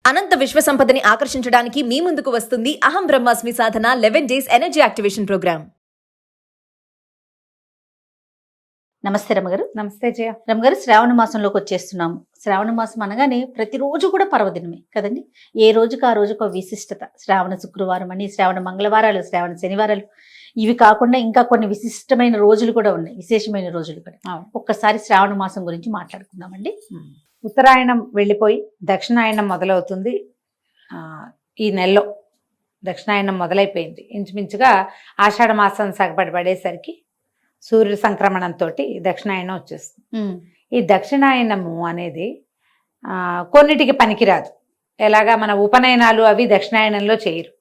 అనంత విశ్వ సంపదని ఆకర్షించడానికి మీ ముందుకు వస్తుంది అహం బ్రహ్మాస్మి సాధన 11 డేస్ ఎనర్జీ యాక్టివేషన్ ప్రోగ్రామ్. నమస్తే రమగారు. నమస్తే జయ. రమగారు, శ్రావణ మాసంలోకి వచ్చేస్తున్నాము. శ్రావణ మాసం అనగానే ప్రతిరోజు కూడా పర్వదినమే కదండి. ఏ రోజుకి ఆ రోజుకు ఒక విశిష్టత. శ్రావణ శుక్రవారం అని, శ్రావణ మంగళవారాలు, శ్రావణ శనివారాలు, ఇవి కాకుండా ఇంకా కొన్ని విశిష్టమైన రోజులు కూడా ఉన్నాయి, విశేషమైన రోజులు కూడా. ఒక్కసారి శ్రావణ మాసం గురించి మాట్లాడుకుందామండి. ఉత్తరాయణం వెళ్ళిపోయి దక్షిణాయనం మొదలవుతుంది. ఈ నెలలో దక్షిణాయనం మొదలైపోయింది. ఇంచుమించుగా ఆషాఢ మాసం సగపడి పడేసరికి సూర్యుడి సంక్రమణంతో దక్షిణాయనం వచ్చేస్తుంది. ఈ దక్షిణాయనము అనేది కొన్నిటికి పనికిరాదు. ఎలాగా మన ఉపనయనాలు అవి దక్షిణాయనంలో చేయరు,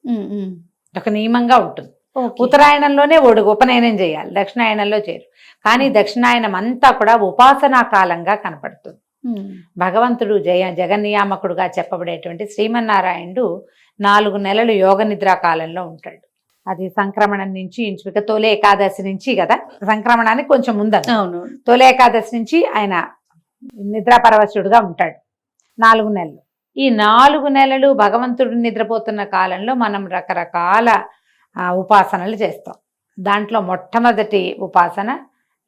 ఒక నియమంగా ఉంటుంది. ఉత్తరాయణంలోనే ఉపనయనం చేయాలి, దక్షిణాయనంలో చేయరు. కానీ దక్షిణాయనం అంతా కూడా ఉపాసనా కాలంగా కనపడుతుంది. భగవంతుడు జగన్నియామకుడుగా చెప్పబడేటువంటి శ్రీమన్నారాయణుడు 4 నెలలు యోగ నిద్రా కాలంలో ఉంటాడు. అది సంక్రమణం నుంచి ఇంచుమిక తొలి ఏకాదశి నుంచి కదా, సంక్రమణానికి కొంచెం ముందు తొలి ఏకాదశి నుంచి ఆయన నిద్రాపరవశుడుగా ఉంటాడు 4 నెలలు. ఈ 4 నెలలు భగవంతుడు నిద్రపోతున్న కాలంలో మనం రకరకాల ఉపాసనలు చేస్తాం. దాంట్లో మొట్టమొదటి ఉపాసన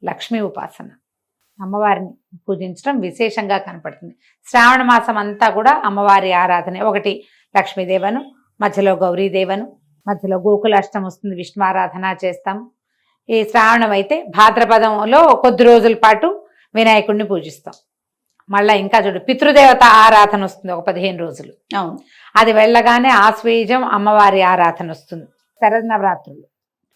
లక్ష్మీ ఉపాసన. అమ్మవారిని పూజించడం విశేషంగా కనపడుతుంది. శ్రావణ మాసం అంతా కూడా అమ్మవారి ఆరాధనే. ఒకటి లక్ష్మీదేవను, మధ్యలో గౌరీదేవను, మధ్యలో గోకులాష్టం వస్తుంది, విష్ణు ఆరాధన చేస్తాము. ఈ శ్రావణం అయితే భాద్రపదంలో కొద్ది రోజుల పాటు వినాయకుడిని పూజిస్తాం. మళ్ళీ ఇంకా చూడు పితృదేవత ఆరాధన వస్తుంది, ఒక 15 రోజులు. అది వెళ్ళగానే ఆశ్వేజం అమ్మవారి ఆరాధన వస్తుంది. శరన్నవరాత్రులు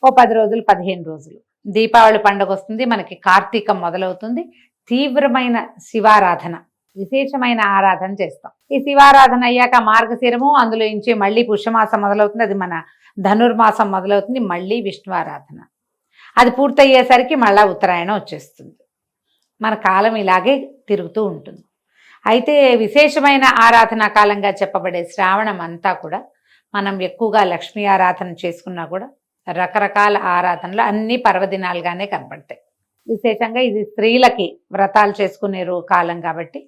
ఓ 10 రోజులు, 15 రోజులు. దీపావళి పండుగ వస్తుంది, మనకి కార్తీకం మొదలవుతుంది. తీవ్రమైన శివారాధన, విశేషమైన ఆరాధన చేస్తాం. ఈ శివారాధన అయ్యాక మార్గశిరము, అందులో నుంచి మళ్ళీ పుష్యమాసం మొదలవుతుంది, అది మన ధనుర్మాసం మొదలవుతుంది. మళ్ళీ విష్ణు ఆరాధన. అది పూర్తయ్యేసరికి మళ్ళీ ఉత్తరాయణం వచ్చేస్తుంది. మన కాలం ఇలాగే తిరుగుతూ ఉంటుంది. అయితే విశేషమైన ఆరాధనా కాలంగా చెప్పబడే శ్రావణం అంతా కూడా మనం ఎక్కువగా లక్ష్మీ ఆరాధన చేసుకున్నా కూడా రకరకాల ఆరాధనలు అన్ని పర్వదినాలుగానే కనపడతాయి. విశేషంగా ఇది స్త్రీలకి వ్రతాలు చేసుకునే కాలం కాబట్టి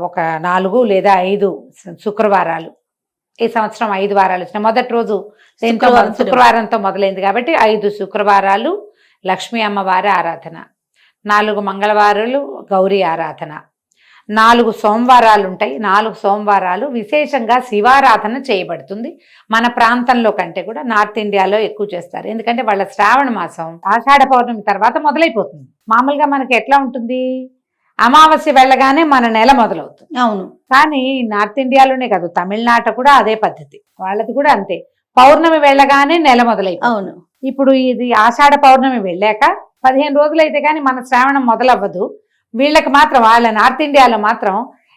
ఒక 4 లేదా 5 శుక్రవారాలు, ఈ సంవత్సరం 5 వారాలు వచ్చినాయి. మొదటి రోజు శుక్రవారంతో మొదలైంది కాబట్టి 5 శుక్రవారాలు లక్ష్మీ అమ్మవారి ఆరాధన, 4 మంగళవారాలు గౌరీ ఆరాధన, 4 సోమవారాలు ఉంటాయి. 4 సోమవారాలు విశేషంగా శివారాధన చేయబడుతుంది. మన ప్రాంతంలో కంటే కూడా నార్త్ ఇండియాలో ఎక్కువ చేస్తారు. ఎందుకంటే వాళ్ళ శ్రావణ మాసం ఆషాఢ పౌర్ణమి తర్వాత మొదలైపోతుంది. మామూలుగా మనకి ఎట్లా ఉంటుంది, అమావాస్య వెళ్ళగానే మన నెల మొదలవుతుంది. అవును. కానీ నార్త్ ఇండియాలోనే కాదు, తమిళనాట కూడా అదే పద్ధతి, వాళ్ళది కూడా అంతే. పౌర్ణమి వెళ్ళగానే నెల మొదలైపోతుంది. అవును. ఇప్పుడు ఇది ఆషాఢ పౌర్ణమి వెళ్ళాక 15 రోజులైతే కానీ మన శ్రావణం మొదలవ్వదు. వీళ్ళకి మాత్రం, వాళ్ళ నార్త్ ఇండియాలో మాత్రం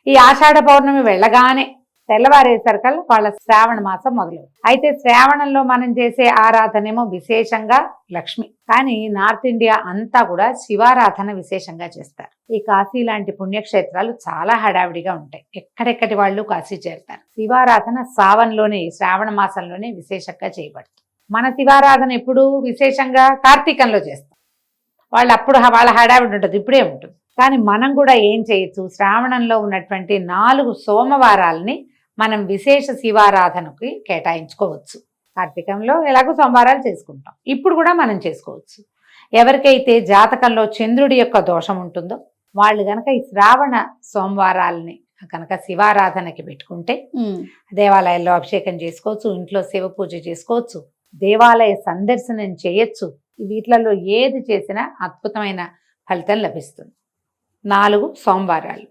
ఈ ఆషాఢ పౌర్ణమి వెళ్ళగానే తెల్లవారేసరికల్లా వాళ్ళ శ్రావణ మాసం మొదలవుతుంది. అయితే శ్రావణంలో మనం చేసే ఆరాధనేమో విశేషంగా లక్ష్మి, కానీ నార్త్ ఇండియా అంతా కూడా శివారాధన విశేషంగా చేస్తారు. ఈ కాశీ లాంటి పుణ్యక్షేత్రాలు చాలా హడావిడిగా ఉంటాయి, ఎక్కడెక్కడి వాళ్ళు కాశీ చేరుతారు. శివారాధన సావన్లోనే, శ్రావణ మాసంలోనే విశేషంగా చేయబడుతుంది. మన శివారాధన ఎప్పుడు విశేషంగా కార్తీకంలో చేస్తాం. వాళ్ళు అప్పుడు వాళ్ళ హడావిడి ఉంటుంది, ఇప్పుడే ఉంటుంది. కానీ మనం కూడా ఏం చేయొచ్చు, శ్రావణంలో ఉన్నటువంటి 4 సోమవారాలని మనం విశేష శివారాధనకి కేటాయించుకోవచ్చు. కార్తీకంలో ఎలాగో సోమవారాలు చేసుకుంటాం, ఇప్పుడు కూడా మనం చేసుకోవచ్చు. ఎవరికైతే జాతకంలో చంద్రుడి యొక్క దోషం ఉంటుందో వాళ్ళు కనుక ఈ శ్రావణ సోమవారాలని కనుక శివారాధనకి పెట్టుకుంటే దేవాలయాల్లో అభిషేకం చేసుకోవచ్చు, ఇంట్లో శివ పూజ చేసుకోవచ్చు, దేవాలయ సందర్శనం చేయొచ్చు. వీటిలలో ఏది చేసినా అద్భుతమైన ఫలితం లభిస్తుంది. 4 సోమవారాలు.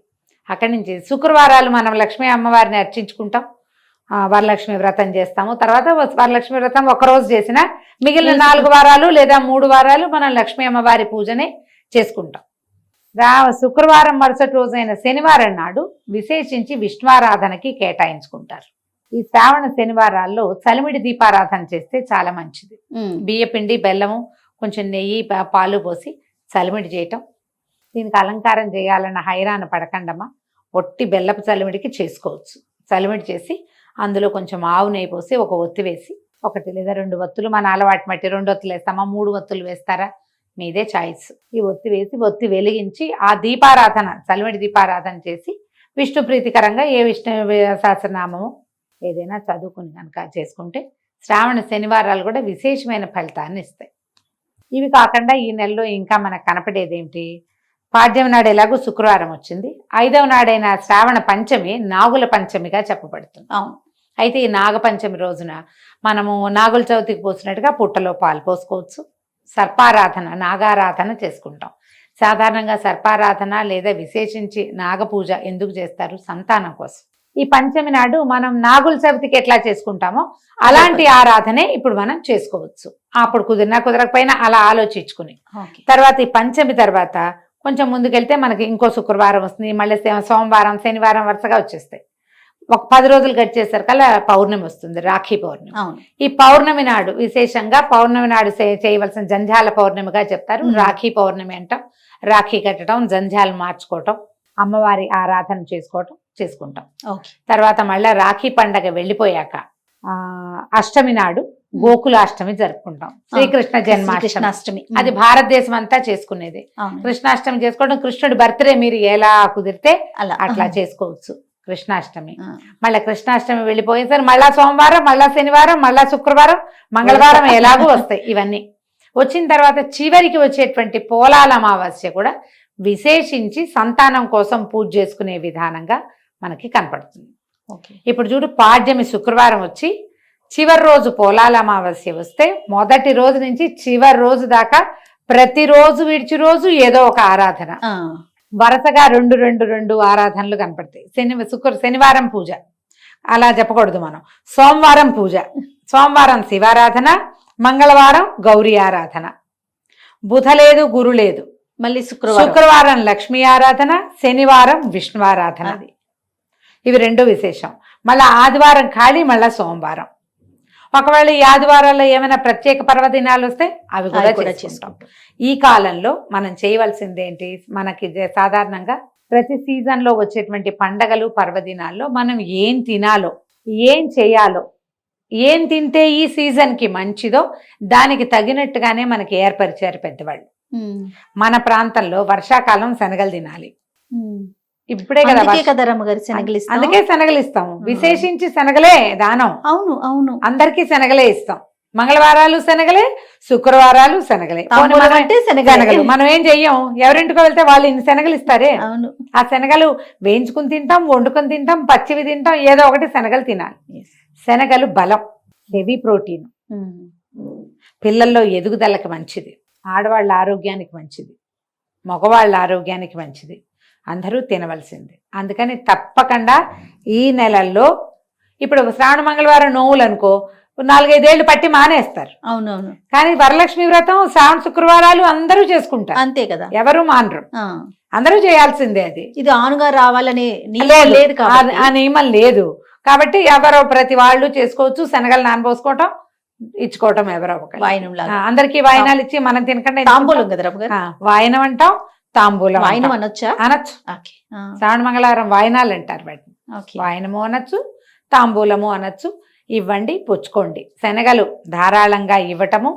అక్కడి నుంచి శుక్రవారాలు మనం లక్ష్మీ అమ్మవారిని అర్చించుకుంటాం, వరలక్ష్మి వ్రతం చేస్తాము. తర్వాత వరలక్ష్మి వ్రతం ఒకరోజు చేసినా మిగిలిన 4 వారాలు లేదా 3 వారాలు మనం లక్ష్మీ అమ్మవారి పూజనే చేసుకుంటాం. శుక్రవారం మరుసటి రోజైన శనివారం నాడు విశేషించి విష్ణువారాధనకి కేటాయించుకుంటారు. ఈ శ్రావణ శనివారాల్లో చలిమిడి దీపారాధన చేస్తే చాలా మంచిది. బియ్యపిండి, బెల్లము, కొంచెం నెయ్యి, పాలు పోసి చలిమిడి చేయటం. దీనికి అలంకారం చేయాలన్న హైరాణ పడకండమ్మా, ఒట్టి బెల్లపు చలిమిడికి చేసుకోవచ్చు. చలిమిడి చేసి అందులో కొంచెం ఆవు నెయ్యి పోసి ఒక ఒత్తి వేసి, 1 లేదా 2 ఒత్తులు, మన అలవాటు మట్టి 2 ఒత్తులు వేస్తామా, 3 ఒత్తులు వేస్తారా, మీదే చాయిస్. ఈ ఒత్తి వేసి ఒత్తి వెలిగించి ఆ దీపారాధన, చలిమిడి దీపారాధన చేసి విష్ణు ప్రీతికరంగా ఏ విష్ణు సహస్రనామము ఏదైనా చదువుకుని కనుక చేసుకుంటే శ్రావణ శనివారాలు కూడా విశేషమైన ఫలితాన్ని ఇస్తాయి. ఇవి కాకుండా ఈ నెలలో ఇంకా మనకు కనపడేది ఏమిటి, పాడ్యం నాడు ఎలాగో శుక్రవారం వచ్చింది, 5వ నాడైన శ్రావణ పంచమి నాగుల పంచమిగా చెప్పబడుతుంది. అవును. అయితే ఈ నాగపంచమి రోజున మనము నాగుల చవితికి పోసినట్టుగా పుట్టలో పాలు పోసుకోవచ్చు. సర్పారాధన నాగారాధన చేసుకుంటాం. సాధారణంగా సర్పారాధన లేదా విశేషించి నాగపూజ ఎందుకు చేస్తారు? సంతానం కోసం. ఈ పంచమి నాడు మనం నాగుల చవితికి ఎట్లా చేసుకుంటామో అలాంటి ఆరాధనే ఇప్పుడు మనం చేసుకోవచ్చు. అప్పుడు కుదిరినా కుదరకపోయినా అలా ఆలోచించుకుని తర్వాత ఈ పంచమి తర్వాత కొంచెం ముందుకెళ్తే మనకి ఇంకో శుక్రవారం వస్తుంది, మళ్ళీ సోమవారం శనివారం వరుసగా వచ్చేస్తాయి. ఒక 10 రోజులు గడిచేసరికల్లా పౌర్ణమి వస్తుంది, రాఖీ పౌర్ణమి. ఈ పౌర్ణమి నాడు విశేషంగా పౌర్ణమి నాడు చేయవలసిన జంధ్యాల పౌర్ణమిగా చెప్తారు. రాఖీ పౌర్ణమి అంటాం. రాఖీ కట్టడం, జంధ్యాలు మార్చుకోవటం, అమ్మవారి ఆరాధన చేసుకుంటాం. తర్వాత మళ్ళీ రాఖీ పండగ వెళ్ళిపోయాక అష్టమి నాడు గోకులాష్టమి జరుపుకుంటాం. శ్రీకృష్ణ జన్మాష్టమి. అది భారతదేశం అంతా చేసుకునేది. కృష్ణాష్టమి చేసుకోవడం, కృష్ణుడి బర్త్డే మీరు ఎలా కుదిరితే అట్లా చేసుకోవచ్చు. కృష్ణాష్టమి మళ్ళీ కృష్ణాష్టమి వెళ్ళిపోయేసరి మళ్ళా సోమవారం, మళ్ళా శనివారం, మళ్ళా శుక్రవారం, మంగళవారం ఎలాగూ వస్తాయి. ఇవన్నీ వచ్చిన తర్వాత చివరికి వచ్చేటువంటి పోలాల అమావాస్య కూడా విశేషించి సంతానం కోసం పూజ చేసుకునే విధానంగా మనకి కనపడుతుంది. ఇప్పుడు చూడు, పాడ్యమి శుక్రవారం వచ్చి చివరి రోజు పోలాల అమావాస్య వస్తే మొదటి రోజు నుంచి చివరి రోజు దాకా ప్రతిరోజు విడిచి రోజు ఏదో ఒక ఆరాధన, వరుసగా రెండు ఆరాధనలు కనపడతాయి. శనివారం పూజ అలా చెప్పకూడదు మనం. సోమవారం పూజ, సోమవారం శివారాధన, మంగళవారం గౌరీ ఆరాధన, బుధ లేదు గురు లేదు, మళ్ళీ శుక్రవారం లక్ష్మీ ఆరాధన, శనివారం విష్ణు ఆరాధన. ఇవి 2 విశేషం. మళ్ళీ ఆదివారం ఖాళీ, మళ్ళీ సోమవారం. ఒకవేళ ఈ ఆదివారాల్లో ఏమైనా ప్రత్యేక పర్వదినాలు వస్తే అవి కూడా చేసుకుంటాం. ఈ కాలంలో మనం చేయవలసింది ఏంటి, మనకి సాధారణంగా ప్రతి సీజన్లో వచ్చేటువంటి పండగలు పర్వదినాల్లో మనం ఏం తినాలో, ఏం చేయాలో, ఏం తింటే ఈ సీజన్కి మంచిదో దానికి తగినట్టుగానే మనకి ఏర్పరిచారు పెద్దవాళ్ళు. మన ప్రాంతంలో వర్షాకాలం శనగలు తినాలి. ఇప్పుడే కదా అందుకే శనగలు ఇస్తాము. విశేషించి శనగలే దానం. అవును అందరికీ శనగలే ఇస్తాం. మంగళవారాలు శనగలే, శుక్రవారాలు శనగలే. శనగలు మనం ఏం చెయ్యం, ఎవరింటికో వెళ్తే వాళ్ళు ఇన్ని శనగలు ఇస్తారే. ఆ శనగలు వేయించుకుని తింటాం, వండుకొని తింటాం, పచ్చివి తింటాం, ఏదో ఒకటి శనగలు తినాలి. శనగలు బలం, హెవీ ప్రోటీన్, పిల్లల్లో ఎదుగుదలకి మంచిది, ఆడవాళ్ళ ఆరోగ్యానికి మంచిది, మగవాళ్ళ ఆరోగ్యానికి మంచిది. అందరూ తినవలసింది. అందుకని తప్పకుండా ఈ నెలల్లో, ఇప్పుడు శ్రావణ మంగళవారం నోవులు అనుకో 4-5 ఏళ్ళు పట్టి మానేస్తారు. అవునవును. కానీ వరలక్ష్మి వ్రతం శ్రావణ శుక్రవారాలు అందరూ చేసుకుంటారు. అంతే కదా, ఎవరు మానరు, అందరూ చేయాల్సిందే. అది ఇది ఆనుగా రావాలనే లేదు, ఆ నియమం లేదు. కాబట్టి ఎవరో ప్రతి వాళ్ళు చేసుకోవచ్చు. శనగలు నానబోసుకోవటం, ఇచ్చుకోవటం ఎవరో ఒకరు. అందరికీ వాయినాలు ఇచ్చి మనం తినకుండా తాంబూలం కదా వాయనం అంటాం, తాంబూలం అనొచ్చు. శ్రావణ మంగళవారం వాయనాలు అంటారు వాటిని. వాయనము అనొచ్చు, తాంబూలము అనొచ్చు. ఇవ్వండి, పుచ్చుకోండి. శనగలు ధారాళంగా ఇవ్వటము,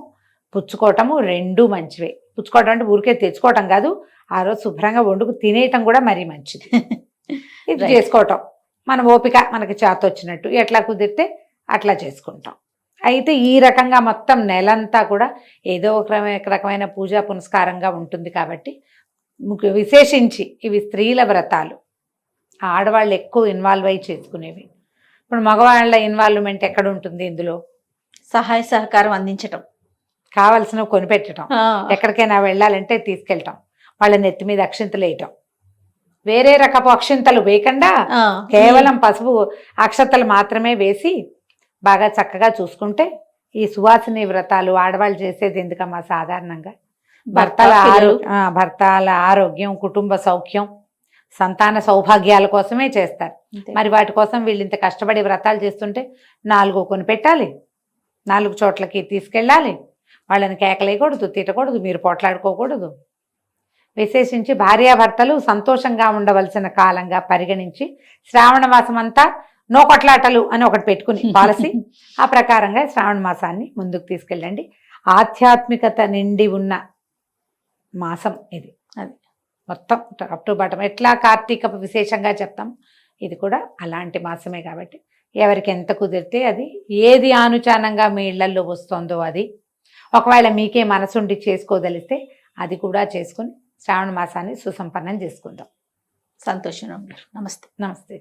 పుచ్చుకోవటము 2 మంచివే. పుచ్చుకోవటం అంటే ఊరికే తెచ్చుకోవటం కాదు, ఆ రోజు శుభ్రంగా వండుకు తినేయటం కూడా మరీ మంచిది. ఇది చేసుకోవటం మన ఓపిక, మనకి చేత వచ్చినట్టు ఎట్లా కుదిరితే అట్లా చేసుకుంటాం. అయితే ఈ రకంగా మొత్తం నెలంతా కూడా ఏదో ఒక రకమైన పూజా పునస్కారంగా ఉంటుంది. కాబట్టి విశేషించి ఇవి స్త్రీల వ్రతాలు, ఆడవాళ్ళు ఎక్కువ ఇన్వాల్వ్ అయ్యి చేసుకునేవి. ఇప్పుడు మగవాళ్ళ ఇన్వాల్వ్మెంట్ ఎక్కడ ఉంటుంది ఇందులో? సహాయ సహకారం అందించటం, కావలసినవి కొనిపెట్టడం, ఎక్కడికైనా వెళ్ళాలంటే తీసుకెళ్ళటం, వాళ్ళ నెత్తి మీద అక్షింతలు వేయటం, వేరే రకపు అక్షింతలు వేయకుండా కేవలం పసుపు అక్షతలు మాత్రమే వేసి బాగా చక్కగా చూసుకుంటే ఈ సువాసిని వ్రతాలు ఆడవాళ్ళు చేసేది ఎందుకమ్మా? సాధారణంగా భర్తల ఆరోగ్యం, కుటుంబ సౌఖ్యం, సంతాన సౌభాగ్యాల కోసమే చేస్తారు. మరి వాటి కోసం వీళ్ళు ఇంత కష్టపడి వ్రతాలు చేస్తుంటే 4 కొని పెట్టాలి, 4 చోట్లకి తీసుకెళ్ళాలి, వాళ్ళని కేకలేయకూడదు, తిట్టకూడదు, మీరు పోట్లాడుకోకూడదు. విశేషించి భార్యాభర్తలు సంతోషంగా ఉండవలసిన కాలంగా పరిగణించి శ్రావణ మాసం అంతా నో కొట్లాటలు అని ఒకటి పెట్టుకుని పాలసీ, ఆ ప్రకారంగా శ్రావణ మాసాన్ని ముందుకు తీసుకెళ్ళండి. ఆధ్యాత్మికత నిండి ఉన్న మాసం ఇది. అది మొత్తం అప్ టు బాటం. ఎట్లా కార్తీక విశేషంగా చెప్తాం, ఇది కూడా అలాంటి మాసమే కాబట్టి ఎవరికి ఎంత కుదిరితే అది, ఏది ఆనుచానంగా మీ ఇళ్లల్లో వస్తుందో అది, ఒకవేళ మీకే మనసుండి చేసుకోదలిస్తే అది కూడా చేసుకుని శ్రావణ మాసాన్ని సుసంపన్నం చేసుకుందాం. సంతోషం. నమస్తే. నమస్తే.